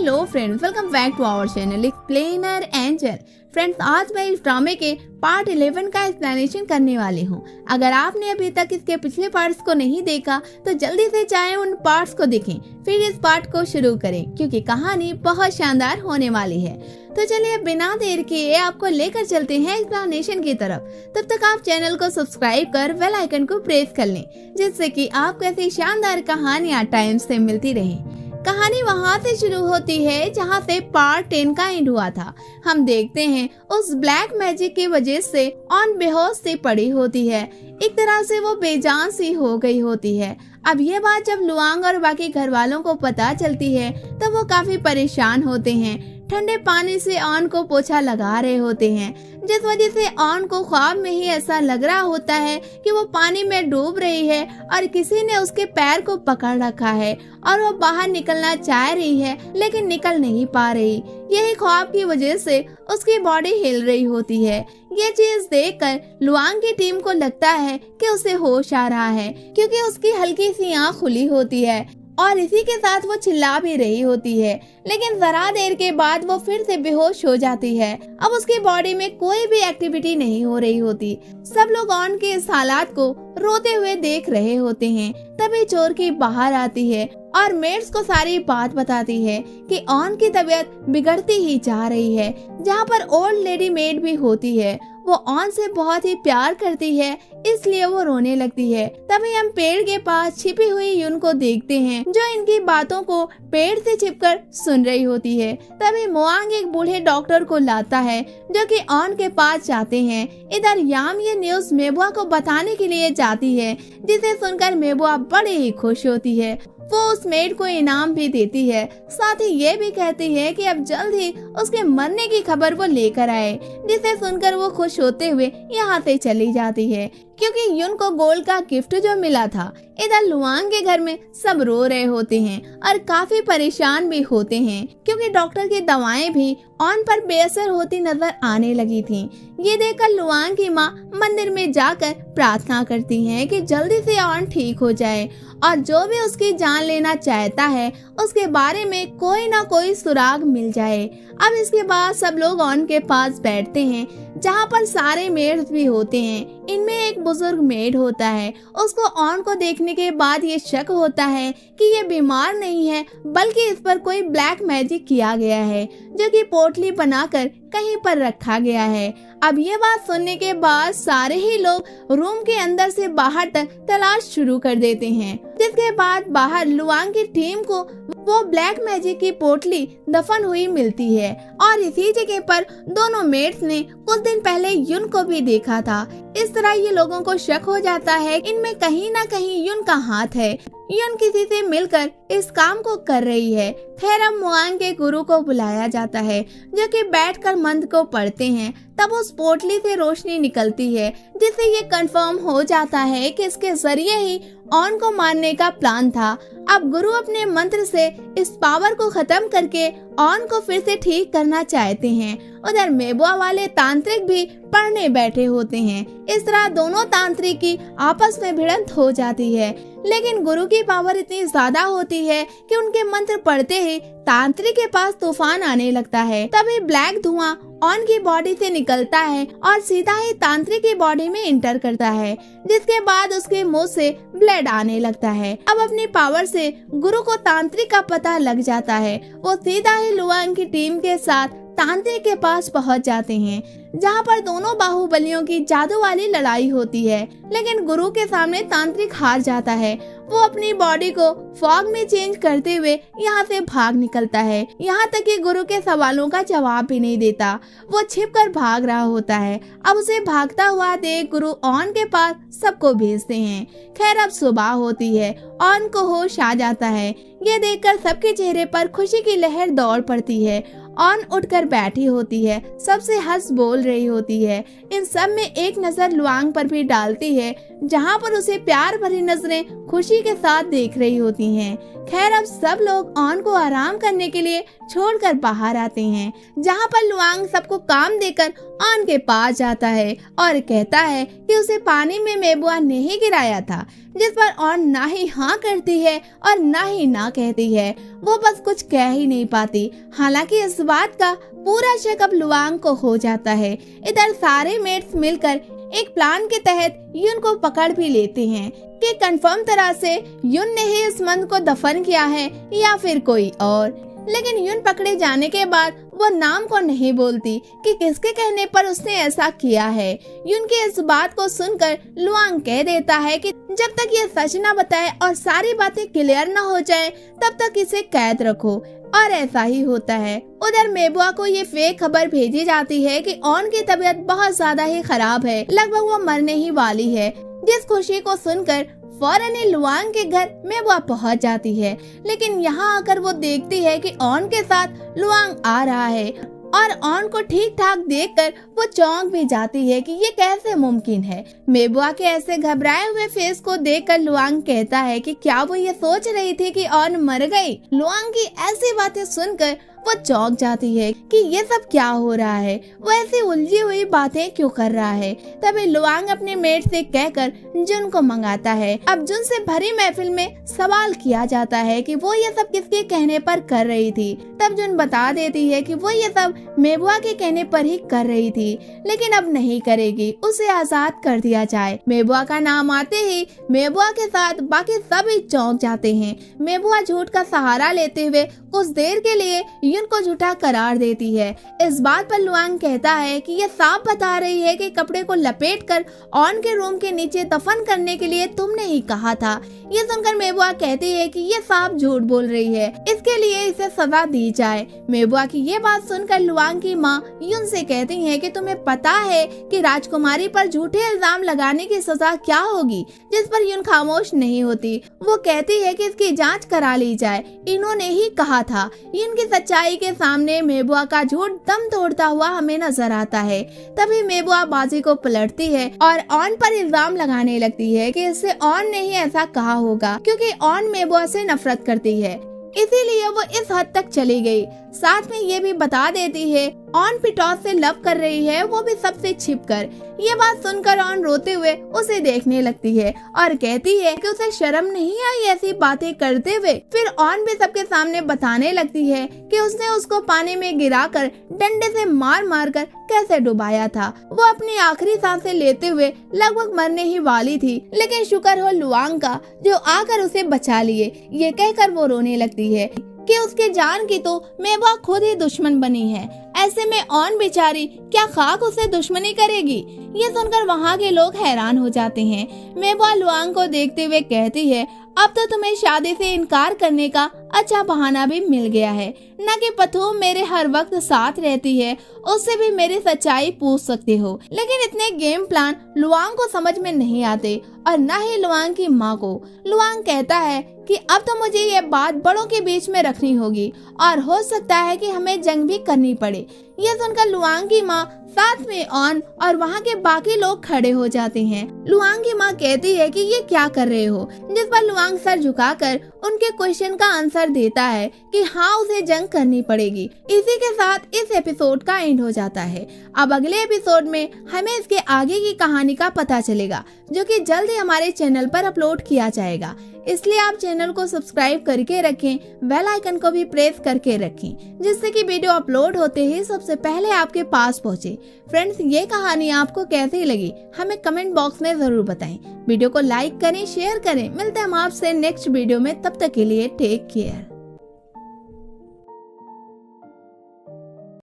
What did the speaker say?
Hello friends, welcome back to our channel explainer angel. Friends, आज मैं इस ड्रामे के पार्ट 11 का एक्सप्लेनेशन करने वाली हूँ। अगर आपने अभी तक इसके पिछले पार्ट्स को नहीं देखा तो जल्दी से जाएं उन पार्ट्स को देखें, फिर इस पार्ट को शुरू करें क्योंकि कहानी बहुत शानदार होने वाली है। तो चलिए बिना देर किए आपको लेकर चलते हैं एक्सप्लेनेशन की तरफ। तब तक आप चैनल को सब्सक्राइब कर बेल आइकन को प्रेस कर लें, जिससे कि आपको ऐसी शानदार कहानियाँ टाइम से मिलती रहे। कहानी वहाँ से शुरू होती है जहाँ से पार्ट 10 का एंड हुआ था। हम देखते हैं उस ब्लैक मैजिक की वजह से ऑन बेहोश से पड़ी होती है, एक तरह से वो बेजान सी हो गई होती है। अब ये बात जब लुआंग और बाकी घर वालों को पता चलती है तब वो काफी परेशान होते हैं। ठंडे पानी से ऑन को पोछा लगा रहे होते हैं, जिस वजह से ऑन को ख्वाब में ही ऐसा लग रहा होता है कि वो पानी में डूब रही है और किसी ने उसके पैर को पकड़ रखा है और वो बाहर निकलना चाह रही है लेकिन निकल नहीं पा रही। यही ख्वाब की वजह से उसकी बॉडी हिल रही होती है। ये चीज देखकर लुआंग की टीम को लगता है कि उसे होश आ रहा है क्योंकि उसकी हल्की सी आँख खुली होती है और इसी के साथ वो चिल्ला भी रही होती है, लेकिन जरा देर के बाद वो फिर से बेहोश हो जाती है। अब उसकी बॉडी में कोई भी एक्टिविटी नहीं हो रही होती। सब लोग ऑन के इस हालात को रोते हुए देख रहे होते हैं। तभी चोर की बाहर आती है और मेड्स को सारी बात बताती है कि ऑन की तबीयत बिगड़ती ही जा रही है। जहाँ पर ओल्ड लेडी मेड भी होती है, वो ऑन से बहुत ही प्यार करती है, इसलिए वो रोने लगती है। तभी हम पेड़ के पास छिपी हुई यून को देखते हैं, जो इनकी बातों को पेड़ से छिपकर सुन रही होती है। तभी मोआंग एक बूढ़े डॉक्टर को लाता है जो कि ऑन के पास जाते हैं। इधर याम ये न्यूज मेबुआ को बताने के लिए जाती है, जिसे सुनकर मेबुआ बड़ी ही खुश होती है। वो उस मेड को इनाम भी देती है, साथ ही ये भी कहती है कि अब जल्द ही उसके मरने की खबर वो लेकर आए, जिसे सुनकर वो खुश होते हुए यहाँ से चली जाती है क्योंकि यून को गोल्ड का गिफ्ट जो मिला था। इधर लुआंग के घर में सब रो रहे होते हैं और काफी परेशान भी होते हैं क्योंकि डॉक्टर की दवाएं भी ऑन पर बेअसर होती नजर आने लगी थीं। ये देखकर लुआंग की माँ मंदिर में जाकर प्रार्थना करती हैं कि जल्दी से ऑन ठीक हो जाए और जो भी उसकी जान लेना चाहता है उसके बारे में कोई ना कोई सुराग मिल जाए। अब इसके बाद सब लोग ऑन के पास बैठते हैं जहाँ पर सारे मेड्स भी होते हैं। इनमें एक बुजुर्ग मेड होता है। उसको ऑन को देखने के बाद ये शक होता है कि ये बीमार नहीं है बल्कि इस पर कोई ब्लैक मैजिक किया गया है, जो कि पोटली बनाकर कहीं पर रखा गया है। अब ये बात सुनने के बाद सारे ही लोग रूम के अंदर से बाहर तक तलाश शुरू कर देते हैं, जिसके बाद बाहर लुआंग की टीम को वो ब्लैक मैजिक की पोटली दफन हुई मिलती है और इसी जगह पर दोनों मेड्स ने कुछ दिन पहले यून को भी देखा था। इस तरह ये लोगों को शक हो जाता है इनमें कहीं ना कहीं यून का हाथ है। यून किसी से मिलकर इस काम को कर रही है। फिर अब मोआंग के गुरु को बुलाया जाता है, जो कि बैठकर मंत्र को पढ़ते हैं। तब उस पोटली से रोशनी निकलती है, जिससे ये कंफर्म हो जाता है कि इसके जरिए ही ऑन को मारने का प्लान था। अब गुरु अपने मंत्र से इस पावर को खत्म करके ऑन को फिर से ठीक करना चाहते हैं। उधर मेबुआ वाले तांत्रिक भी पढ़ने बैठे होते हैं। इस तरह दोनों तांत्रिक की आपस में भिड़ंत हो जाती है, लेकिन गुरु की पावर इतनी ज्यादा होती है कि उनके मंत्र पढ़ते ही तांत्रिक के पास तूफान आने लगता है। तभी ब्लैक धुआं ऑन की बॉडी से निकलता है और सीधा ही तांत्रिक की बॉडी में इंटर करता है, जिसके बाद उसके मुंह से ब्लड आने लगता है। अब अपनी पावर से गुरु को तांत्रिक का पता लग जाता है। वो सीधा ही लुआंग की टीम के साथ तांत्रिक के पास पहुंच जाते हैं, जहां पर दोनों बाहुबलियों की जादू वाली लड़ाई होती है। लेकिन गुरु के सामने तांत्रिक हार जाता है। वो अपनी बॉडी को फॉग में चेंज करते हुए यहाँ से भाग निकलता है। यहाँ तक कि गुरु के सवालों का जवाब भी नहीं देता, वो छिपकर भाग रहा होता है। अब उसे भागता हुआ देख गुरु ऑन के पास सबको भेजते हैं। खैर अब सुबह होती है, ऑन को होश आ जाता है। ये देखकर सबके चेहरे पर खुशी की लहर दौड़ पड़ती है। ऑन उठकर बैठी होती है, सबसे हंस बोल रही होती है। इन सब में एक नजर लुआंग पर भी डालती है, जहां पर उसे प्यार भरी नजरें खुशी के साथ देख रही होती हैं। खैर अब सब लोग ऑन को आराम करने के लिए छोड़कर बाहर आते हैं, जहाँ पर लुआंग सबको काम देकर ऑन के पास जाता है और कहता है कि उसे पानी में मेबुआ ने ही गिराया था, जिस पर ऑन ना ही हाँ करती है और ना ही ना कहती है। वो बस कुछ कह ही नहीं पाती। हालांकि इस बात का पूरा शक अब लुआंग को हो जाता है। इधर सारे मेट्स मिलकर एक प्लान के तहत युन को पकड़ भी लेते हैं कि कंफर्म तरह से युन ने ही इस मंद को दफन किया है या फिर कोई और। लेकिन युन पकड़े जाने के बाद वो नाम को नहीं बोलती कि किसके कहने पर उसने ऐसा किया है। युन की इस बात को सुनकर लुआंग कह देता है कि जब तक ये सच न बताए और सारी बातें क्लियर न हो जाए तब तक इसे कैद रखो, और ऐसा ही होता है। उधर मेबुआ को ये फेक खबर भेजी जाती है कि ऑन की तबीयत बहुत ज्यादा ही खराब है, लगभग वो मरने ही वाली है। जिस खुशी को सुनकर फौरन ही लुआंग के घर मेबुआ पहुंच जाती है, लेकिन यहाँ आकर वो देखती है कि ऑन के साथ लुआंग आ रहा है और ऑन को ठीक ठाक देखकर वो चौंक भी जाती है कि ये कैसे मुमकिन है। मेबुआ के ऐसे घबराए हुए फेस को देखकर लुआंग कहता है कि क्या वो ये सोच रही थी कि ऑन मर गई। लुआंग की ऐसी बातें सुनकर वो चौंक जाती है कि ये सब क्या हो रहा है, वो ऐसी उलझी हुई बातें क्यों कर रहा है। तभी लुआंग अपने मेट से कहकर जुन को मंगाता है। अब जुन से भरी महफिल में सवाल किया जाता है कि वो ये सब किसके कहने पर कर रही थी। तब जुन बता देती है कि वो ये सब मेबुआ के कहने पर ही कर रही थी, लेकिन अब नहीं करेगी, उसे आजाद कर दिया जाए। मेबुआ का नाम आते ही मेबुआ के साथ बाकी सभी चौंक जाते हैं। मेबुआ झूठ का सहारा लेते हुए कुछ देर के लिए युन को झूठा करार देती है। इस बात पर लुआंग कहता है कि ये साफ बता रही है कि कपड़े को लपेटकर ऑन के रूम के नीचे दफन करने के लिए तुमने ही कहा था। ये सुनकर मेबुआ कहती है कि ये साफ झूठ बोल रही है, इसके लिए इसे सजा दी जाए। मेबुआ की ये बात सुनकर लुआंग की माँ युन से कहती है कि तुम्हें पता है कि राजकुमारी पर झूठे इल्जाम लगाने की सजा क्या होगी, जिस पर युन खामोश नहीं होती। वो कहती है कि इसकी जांच करा ली जाए, इन्होंने ही कहा था। युन की सच्चाई के सामने मेबुआ का झूठ दम तोड़ता हुआ हमें नजर आता है। तभी मेबुआ बाजी को पलटती है और ऑन पर इल्जाम लगाने लगती है कि इससे ऑन ने ही ऐसा कहा होगा, क्योंकि ऑन मेबुआ से नफरत करती है, इसीलिए वो इस हद तक चली गई। साथ में ये भी बता देती है ऑन पिटॉस से लव कर रही है, वो भी सबसे छिपकर। ये बात सुनकर ऑन रोते हुए उसे देखने लगती है और कहती है कि उसे शर्म नहीं आई ऐसी बातें करते हुए। फिर ऑन भी सबके सामने बताने लगती है कि उसने उसको पानी में गिराकर डंडे से मार मार कर कैसे डुबाया था। वो अपनी आखिरी सांसें लेते हुए लगभग मरने ही वाली थी, लेकिन शुक्र हो लुआंग का जो आकर उसे बचा लिए। ये कहकर वो रोने लगती है कि उसके जान की तो मेबुआ खुद ही दुश्मन बनी है, ऐसे में ऑन बेचारी क्या खाक उसे दुश्मनी करेगी। ये सुनकर वहाँ के लोग हैरान हो जाते हैं। मेबुआ लुआंग को देखते हुए कहती है अब तो तुम्हें शादी से इनकार करने का अच्छा बहाना भी मिल गया है, न कि पथू मेरे हर वक्त साथ रहती है, उससे भी मेरी सच्चाई पूछ सकते हो। लेकिन इतने गेम प्लान लुआंग को समझ में नहीं आते और न ही लुआंग की माँ को। लुआंग कहता है कि अब तो मुझे ये बात बड़ों के बीच में रखनी होगी और हो सकता है कि हमें जंग भी करनी पड़े। ये सुनकर लुआंग की माँ साथ में ऑन और वहाँ के बाकी लोग खड़े हो जाते हैं। लुआंग की माँ कहती है कि ये क्या कर रहे हो, जिस पर लुआंग सर झुकाकर उनके क्वेश्चन का आंसर देता है कि हाँ उसे जंग करनी पड़ेगी। इसी के साथ इस एपिसोड का एंड हो जाता है। अब अगले एपिसोड में हमें इसके आगे की कहानी का पता चलेगा, जो कि जल्द ही हमारे चैनल पर अपलोड किया जाएगा। इसलिए आप चैनल को सब्सक्राइब करके रखें, बेल आइकन को भी प्रेस करके रखें, जिससे कि वीडियो अपलोड होते ही सबसे पहले आपके पास पहुंचे। फ्रेंड्स, ये कहानी आपको कैसी लगी हमें कमेंट बॉक्स में जरूर बताएं। वीडियो को लाइक करें, शेयर करें। मिलते हैं हम आपसे नेक्स्ट वीडियो में, तब तक के लिए टेक केयर।